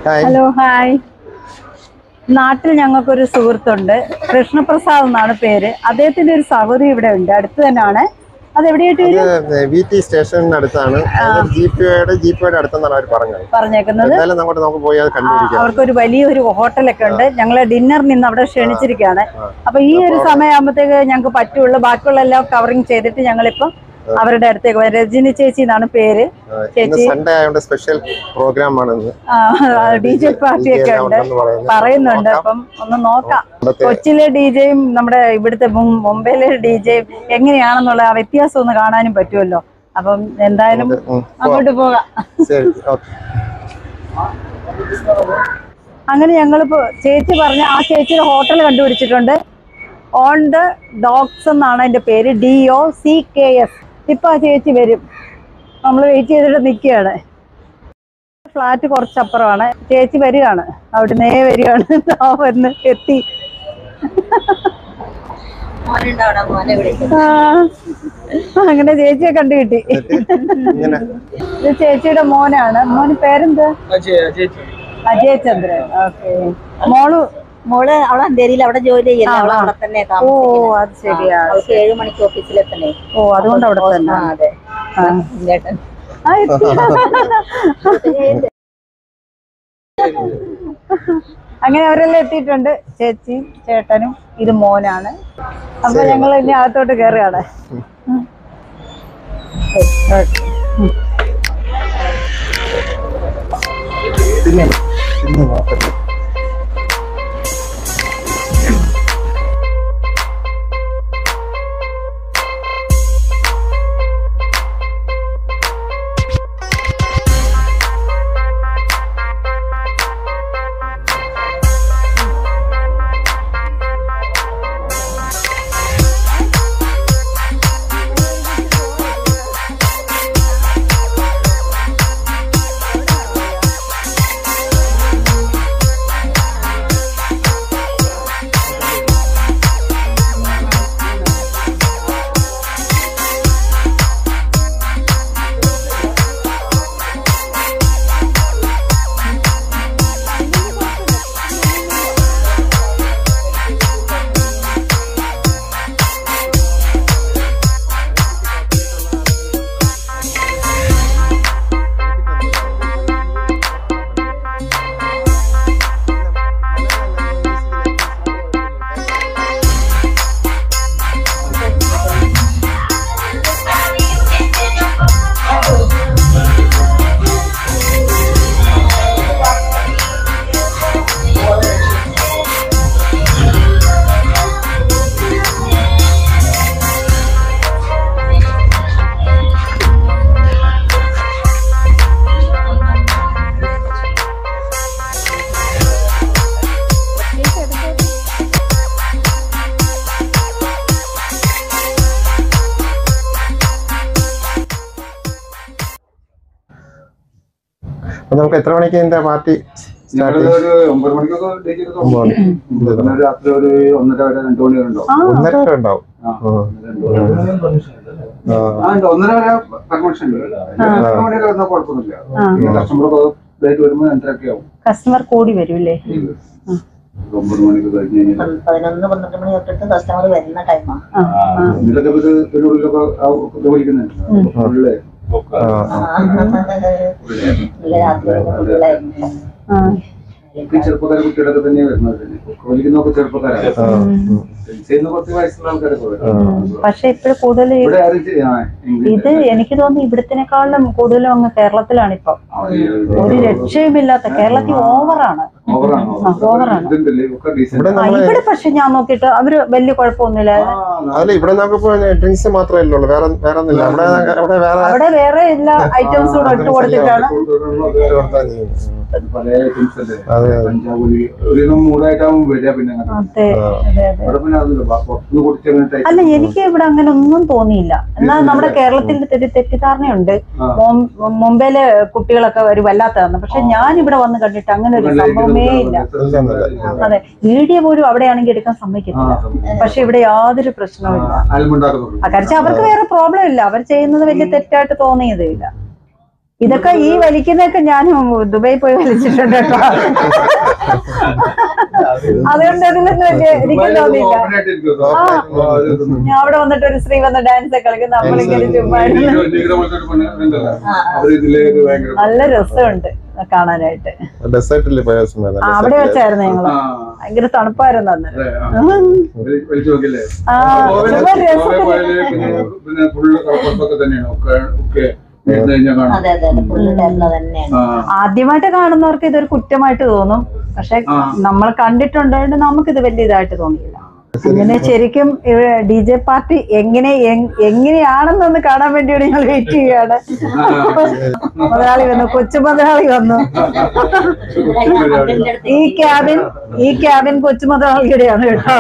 Hello hi. നാട്ടിൽ ഞങ്ങൾക്കൊരു സുഹൃത്തുണ്ട്, കൃഷ്ണപ്രസാദ് എന്നാണ് പേര്. അദ്ദേഹത്തിന്റെ ഒരു സഹോദരി ഇവിടെ ഉണ്ട്, അടുത്ത് തന്നെയാണ്. അത് എവിടെയായിട്ട് സ്റ്റേഷനടുത്താണ്, അടുത്തെന്നാണ് അവർ പറഞ്ഞേക്കുന്നത്. അവർക്കൊരു വലിയൊരു ഹോട്ടലൊക്കെ ഉണ്ട്. ഞങ്ങളെ ഡിന്നറിന് ഇന്ന് അവിടെ ക്ഷണിച്ചിരിക്കുകയാണ്. അപ്പൊ ഈ ഒരു സമയമാകുമ്പോഴത്തേക്ക് ഞങ്ങൾക്ക് പറ്റുള്ളൂ. ബാക്കിയുള്ള എല്ലാം കവറിങ് ചെയ്തിട്ട് ഞങ്ങളിപ്പം അവരുടെ അടുത്തേക്ക്. രജനി ചേച്ചി എന്നാണ് പേര്. ചേച്ചി സ്പെഷ്യൽ പ്രോഗ്രാം ആണ്, DJ പാർട്ടിയൊക്കെ ഉണ്ട് പറയുന്നുണ്ട്. അപ്പം ഒന്ന് നോക്കാം. കൊച്ചിയിലെ DJയും നമ്മുടെ ഇവിടുത്തെ മുംബൈയിലെ DJയും എങ്ങനെയാണെന്നുള്ള ആ വ്യത്യാസം ഒന്ന് കാണാനും പറ്റുമല്ലോ. അപ്പം എന്തായാലും അങ്ങോട്ട് പോകാം. അങ്ങനെ ഞങ്ങളിപ്പോ ചേച്ചി പറഞ്ഞ ആ ചേച്ചിയുടെ ഹോട്ടൽ കണ്ടുപിടിച്ചിട്ടുണ്ട്. ഓൺ ദ ഡോക്സ് എന്നാണ് അതിന്റെ പേര്, DOCKS. ഇപ്പൊ ആ ചേച്ചി വരും, നമ്മൾ വെയിറ്റ് ചെയ്തിട്ട് നിൽക്കുകയാണ്. ഫ്ലാറ്റ് കുറച്ചപ്പുറമാണ്. ചേച്ചി വരികയാണ്, അവിടെ വരികയാണ്. വന്ന് എത്തി. അങ്ങനെ ചേച്ചിയെ കണ്ടു കിട്ടി. ഇത് ചേച്ചിയുടെ മോനാണ്. മോന് പേരെന്ത്? അജയ് ചന്ദ്രൻ. ഓക്കെ. മോള് അവിടെ അന്തേരിയിൽ അവിടെ ജോലി ചെയ്യുന്നത്. അവിടെ തന്നെ. ഓ അത് ശരിയാ. 7 മണിക്ക് ഓഫീസിലെത്തണേ. ഓ അതുകൊണ്ട് അവിടെ തന്നെ. അതെ. അങ്ങനെ അവരെല്ലാം എത്തിയിട്ടുണ്ട്. ചേച്ചിയും ചേട്ടനും ഇത് മോനാണ്. അപ്പൊ ഞങ്ങൾ ഇനി അകത്തോട്ട് കയറുകയാണ്. നമുക്ക് എത്ര മണിക്ക് ഇതിന്റെ പാർട്ടി? 9 മണിക്കൊക്കെ രാത്രി ഒരു 1:30 വരെ 2 മണി വരെ ഉണ്ടാവും. 1:30 വരെ ഉണ്ടാവും. 1:30 വരെ പെർമിഷൻ ഉണ്ട്. 2 മണി വരെ വന്നാൽ കുഴപ്പമൊന്നുമില്ല. കസ്റ്റമർ വരുമ്പോൾ 2:30 ആവും. കസ്റ്റമർ കൂടി വരൂല്ലേ? 9 മണിക്ക് കഴിഞ്ഞ് കഴിഞ്ഞാൽ 11-12 മണി തൊട്ടിട്ട് കസ്റ്റമർ വരുന്ന ടൈമാണ്. ഇതിലൊക്കെ ഒരു ഉള്ളിലൊക്കെ വിളിക്കുന്നുണ്ട്. ചെറുപ്പക്കാരെ കുട്ടികളൊക്കെ തന്നെ വരുന്നത്. വിളിക്കുന്നൊക്കെ ചെറുപ്പക്കാരാണ്. കുറച്ച് വയസ്സുള്ള ആൾക്കാരൊക്കെ. പക്ഷെ ഇപ്പോഴും കൂടുതൽ ഇത് എനിക്ക് തോന്നുന്നു ഇവിടത്തിനേക്കാളും കൂടുതലും അങ്ങ് കേരളത്തിലാണ് ഇപ്പൊ. ഒരു രക്ഷയുമില്ലാത്ത കേരളത്തിൽ ഓവറാണ്. ഇവിടെ പക്ഷെ ഞാൻ നോക്കിയിട്ട് അവര് വലിയ കുഴപ്പമൊന്നുമില്ല. ഡ്രിങ്ക്സ് മാത്രമേ ഉള്ളൂ, അവിടെ വേറെ എല്ലാ ഐറ്റംസും കൂടെ ഇട്ട് കൊടുത്തിട്ടാണ്. അല്ല എനിക്ക് ഇവിടെ അങ്ങനെ ഒന്നും തോന്നിയില്ല. എന്നാൽ നമ്മുടെ കേരളത്തിൽ തെറ്റിദ്ധാരണയുണ്ട്, മുംബൈയിലെ കുട്ടികളൊക്കെ ഒരു വല്ലാത്തതാണ്. പക്ഷെ ഞാൻ ഇവിടെ വന്ന് കണ്ടിട്ട് അങ്ങനെ ഒരു സംഭവമേ ഇല്ല. അതെ, വീഡിയോ പോലും അവിടെയാണെങ്കിൽ എടുക്കാൻ സമ്മതിക്കത്തില്ല. പക്ഷെ ഇവിടെ യാതൊരു പ്രശ്നവും ഇല്ല. കാരണം അവർക്ക് വേറെ പ്രോബ്ലം ഇല്ല. അവർ ചെയ്യുന്നത് വലിയ തെറ്റായിട്ട് തോന്നിയതേ ഇല്ല. ഇതൊക്കെ ഈ വലിക്കുന്നതൊക്കെ ഞാൻ ദുബായി പോയി വലിച്ചിട്ടുണ്ട് കേട്ടോ. അതുകൊണ്ട് അതിലൊന്നും വലിയ എനിക്ക് തോന്നിയില്ല. ഞാൻ അവിടെ വന്നിട്ട് ഒരു സ്ത്രീ വന്ന് ഡാൻസ് ഒക്കെ കളിക്കും, നമ്മളിങ്ങനെ ചുമ്മാ നല്ല രസമുണ്ട് കാണാനായിട്ട്. അവിടെ വെച്ചായിരുന്നു ഞങ്ങള്, ഭയങ്കര തണുപ്പായിരുന്നു അന്ന്. ആദ്യമായിട്ട് കാണുന്നവർക്ക് ഇതൊരു കുറ്റമായിട്ട് തോന്നും, പക്ഷെ നമ്മൾ കണ്ടിട്ടുണ്ടായിട്ട് നമുക്കിത് വലിയ ഇതായിട്ട് തോന്നിയില്ല. ഇങ്ങനെ ശരിക്കും DJ പാർട്ടി എങ്ങനെയാണെന്നൊന്ന് കാണാൻ വേണ്ടിയാണ് ഞങ്ങൾ വെയിറ്റ് ചെയ്യാണ്. മുതലാളി വന്നു, കൊച്ചു മുതലാളി വന്നു. ഈ ക്യാബിൻ കൊച്ചു മുതലാളിയുടെയാണ് കേട്ടോ.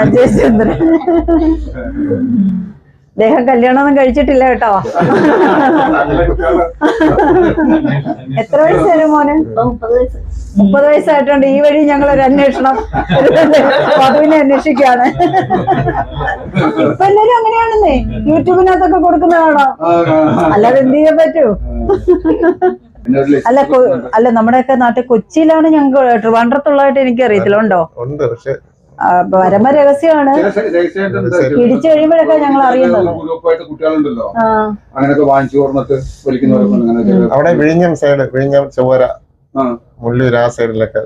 അജയ് ചന്ദ്രൻ. അദ്ദേഹം കല്യാണമൊന്നും കഴിച്ചിട്ടില്ല കേട്ടോ. എത്ര വയസ്സായിരുന്നു മോന്? 30 വയസ്സായിട്ടുണ്ട്. ഈ വഴി ഞങ്ങളൊരു അന്വേഷണം വധുവിനെ അന്വേഷിക്കുകയാണ്. ഇപ്പൊ എല്ലാരും അങ്ങനെയാണെന്നേ, യൂട്യൂബിനകത്തൊക്കെ കൊടുക്കുന്നതാണോ? അല്ലാതെ എന്ത് ചെയ്യാൻ പറ്റൂ? അല്ല നമ്മുടെയൊക്കെ നാട്ടിൽ കൊച്ചിയിലാണ് ഞങ്ങൾ, ട്രിവാൻഡ്രത്തുള്ളതായിട്ട് എനിക്ക് അറിയത്തില്ല. ഉണ്ടോ? പരമ രഹസ്യമാണ്. പിടിച്ചു കഴിയുമ്പോഴൊക്കെ ഞങ്ങൾ അറിയുന്നത്. അവിടെ വിഴിഞ്ഞം സൈഡ്, വിഴിഞ്ഞം ചൊവ്വര, മുള്ളൂർ ആ സൈഡിലൊക്കെ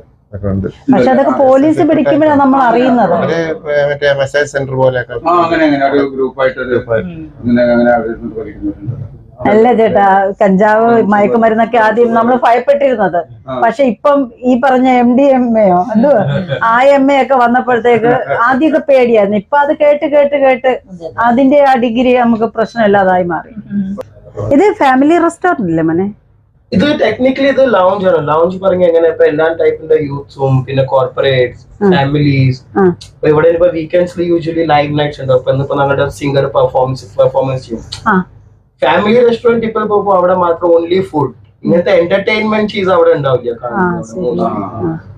ഉണ്ട്. പക്ഷെ അതൊക്കെ പോലീസ് പിടിക്കുമ്പോഴാണ് നമ്മൾ അറിയുന്നത്. മറ്റേ മെസ്സേജ് സെന്റർ പോലെയൊക്കെ അല്ല ചേട്ടാ, കഞ്ചാവ് മയക്കുമരുന്നൊക്കെ ആദ്യം നമ്മൾ ഭയപ്പെട്ടിരുന്നത്. പക്ഷെ ഇപ്പം ഈ പറഞ്ഞ MDMA എന്തുവാ ആ MA ഒക്കെ വന്നപ്പോഴത്തേക്ക് ആദ്യമൊക്കെ പേടിയായിരുന്നു. ഇപ്പൊ അത് കേട്ട് അതിന്റെ ആ ഡിഗ്രി നമുക്ക് പ്രശ്നമില്ലാതായി മാറി. ഇത് ഫാമിലി റെസ്റ്റോറന്റ് അല്ലേ മോനെ? ഇത് ടെക്നിക്കലി ഇത് ലൗഞ്ച് ആണ്. ലൗഞ്ച് പറഞ്ഞ എങ്ങനെ ഇപ്പൊ എല്ലാ ടൈപ്പിന്റെ യൂത്ത്സും പിന്നെ കോർപ്പറേറ്റ്സ്, ഫാമിലീസ്. ഇവിടെ ഇപ്പൊ വീക്കെൻഡ്സിൽ യൂഷ്വലി ലൈവ് നൈറ്റ്സ് ഉണ്ടാവും. ഇപ്പൊ ഇന്നിപ്പോ ഞങ്ങളുടെ സിംഗർ പെർഫോമൻസ് ചെയ്യും. ഫാമിലി റെസ്റ്റോറന്റ് ഇപ്പൊ പോകുമ്പോൾ അവിടെ മാത്രം ഓൺലി ഫുഡ്, ഇങ്ങനത്തെ എന്റർടൈൻമെന്റ് ചീസ് അവിടെ ഉണ്ടാവില്ല.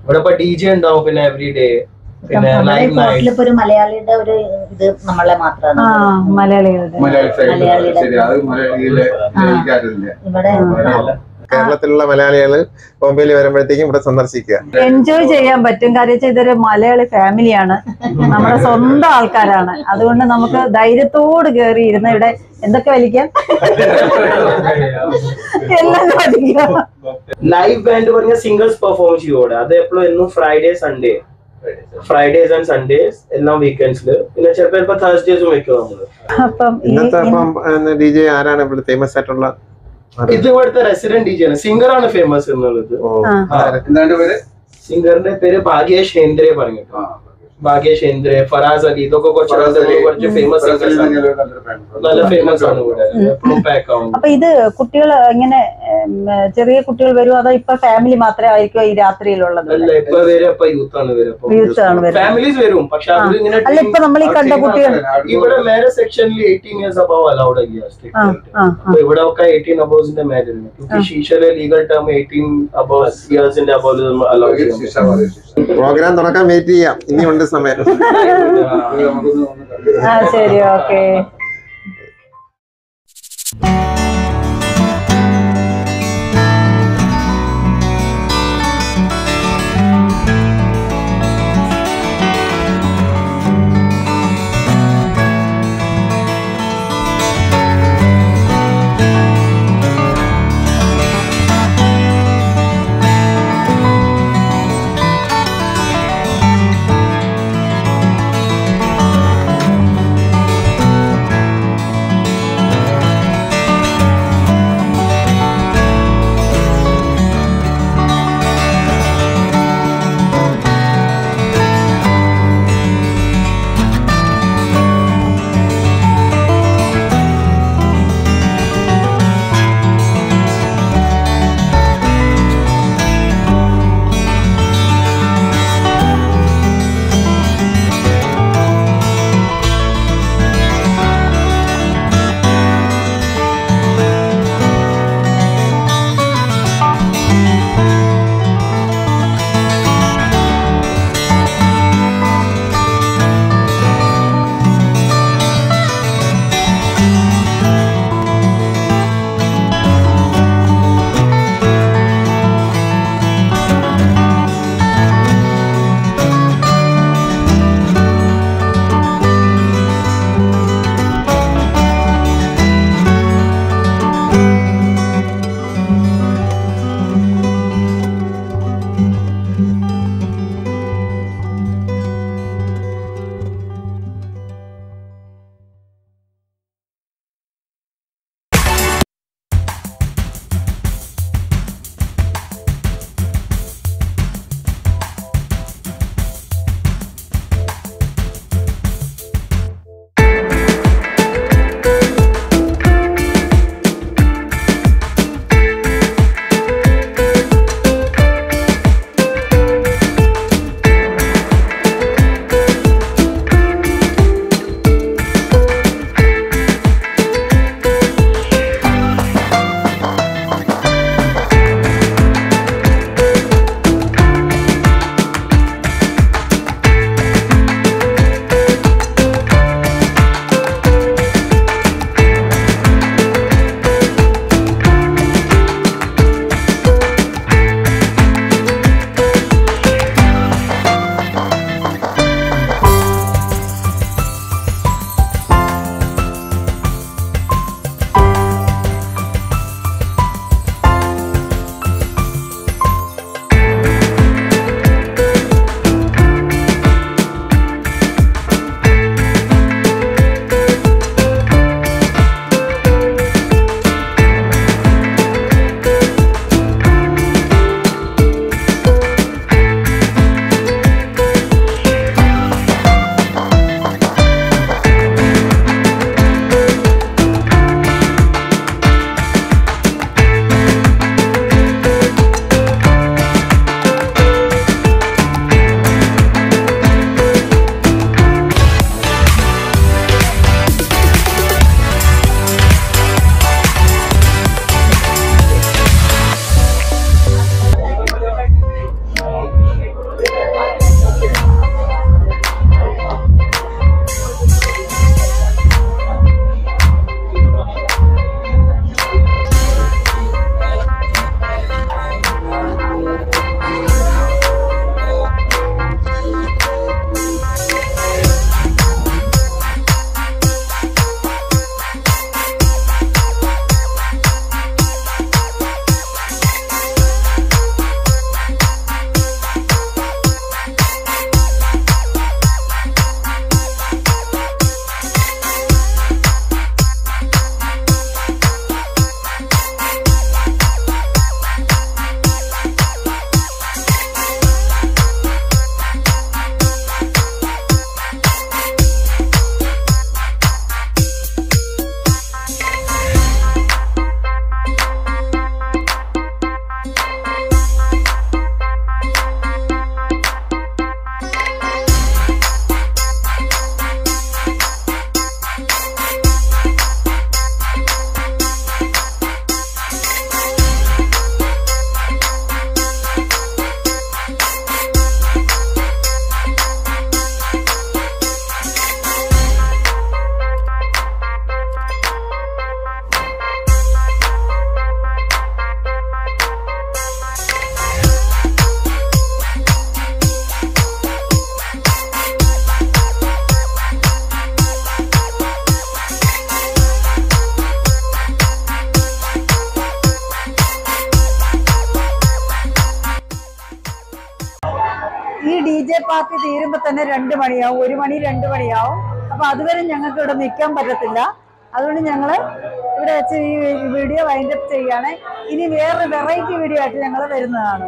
ഇവിടെ ഇപ്പൊ DJ ഉണ്ടാവും, പിന്നെ എവറി ഡേ, പിന്നെ ലൈവ് നൈറ്റ്. ഒരു മലയാളിയുടെ ഒരു ഇത് നമ്മളെ മാത്രമാണ്, മലയാളികളുടെ ഇവിടെ കേരളത്തിലുള്ള മലയാളികൾ ബോംബെയിൽ വരുമ്പോഴത്തേക്കും ഇവിടെ സന്ദർശിക്കുക, എൻജോയ് ചെയ്യാൻ പറ്റും. കാര്യം വെച്ചാൽ ഇതൊരു മലയാളി ഫാമിലിയാണ്, നമ്മുടെ സ്വന്തം ആൾക്കാരാണ്. അതുകൊണ്ട് നമുക്ക് ധൈര്യത്തോട് കയറി ഇരുന്ന് ഇവിടെ എന്തൊക്കെ വലിക്കാം, എല്ലാം വലിക്കാം. ലൈവ് ബാൻഡ് പറഞ്ഞ സിംഗേഴ്സ് പെർഫോമൻസ് ചെയ്യോടെ അത് എപ്പോഴും എന്നും ഫ്രൈഡേസ് ആൻഡ് സൺഡേസ് എല്ലാം വീക്കെൻഡ്സില്, പിന്നെ ചിലപ്പോ തേഴ്സ്ഡേസും വെക്കും നമ്മള്. അപ്പം ഇന്നത്തെ DJ ആരാണ് ഇവിടെ ഫേമസ് ആയിട്ടുള്ള? ഇത് ഇവിടുത്തെ റെസിഡന്റ് DJ ആണ്, സിംഗർ ആണ് ഫേമസ് എന്നുള്ളത്. സിംഗറിന്റെ പേര് ഭാഗ്യേഷ് ഹേന്ദ്രെ പറഞ്ഞിട്ടോ. ഭാഗ്യേഷ് ഹേന്ദ്രെ, ഫറാസ് അലി, ഇതൊക്കെ കുറച്ച് ഫേമസ് നല്ല ഫേമസ് ആണ് ഇവിടെ, എപ്പോഴും പാക്ക് ആവും. അപ്പൊ ഇത് കുട്ടികൾ ഇങ്ങനെ ചെറിയ കുട്ടികൾ വരുമോ അതോ ഇപ്പൊ ഫാമിലി മാത്രമേ ആയിരിക്കും ഈ രാത്രിയിലുള്ളത്? അല്ല, ഇപ്പൊ യൂത്ത് ആണ് വരും, ഫാമിലീസ് വരും. പക്ഷെ അത് ഇങ്ങനെ അല്ല, ഇപ്പൊ നമ്മൾ ഈ കണ്ട കുട്ടികൾ ഇവിടെ മാരേജ് സെക്ഷനിൽ 18 years above അലൗഡ് അല്ല. ഇവിടെ ഒക്കെ 18 അബോവ്സിന്റെ മാരേജ് ഉണ്ട്. ശീശയിലെ ലീഗൽ ടേം 18 ഇയേഴ്സിന്റെ അബോവ് അലൗഡ് ചെയ്യാം. പ്രോഗ്രാം തുടക്കാൻ വെയിറ്റ് ചെയ്യാം, ഇനിയുണ്ട് സമയം. ശരി, ഓക്കെ. പാർട്ടി തീരുമ്പോ തന്നെ 2 മണിയാവും, 1 മണി 2 മണിയാവും. അപ്പൊ അതുവരെ ഞങ്ങൾക്ക് ഇവിടെ നിൽക്കാൻ പറ്റത്തില്ല. അതുകൊണ്ട് ഞങ്ങള് ഇവിടെ വെച്ച് ഈ വീഡിയോ വൈൻഡ് അപ്പ് ചെയ്യാണ്. ഇനി വേറൊരു വെറൈറ്റി വീഡിയോ ആയിട്ട് ഞങ്ങൾ വരുന്നതാണ്.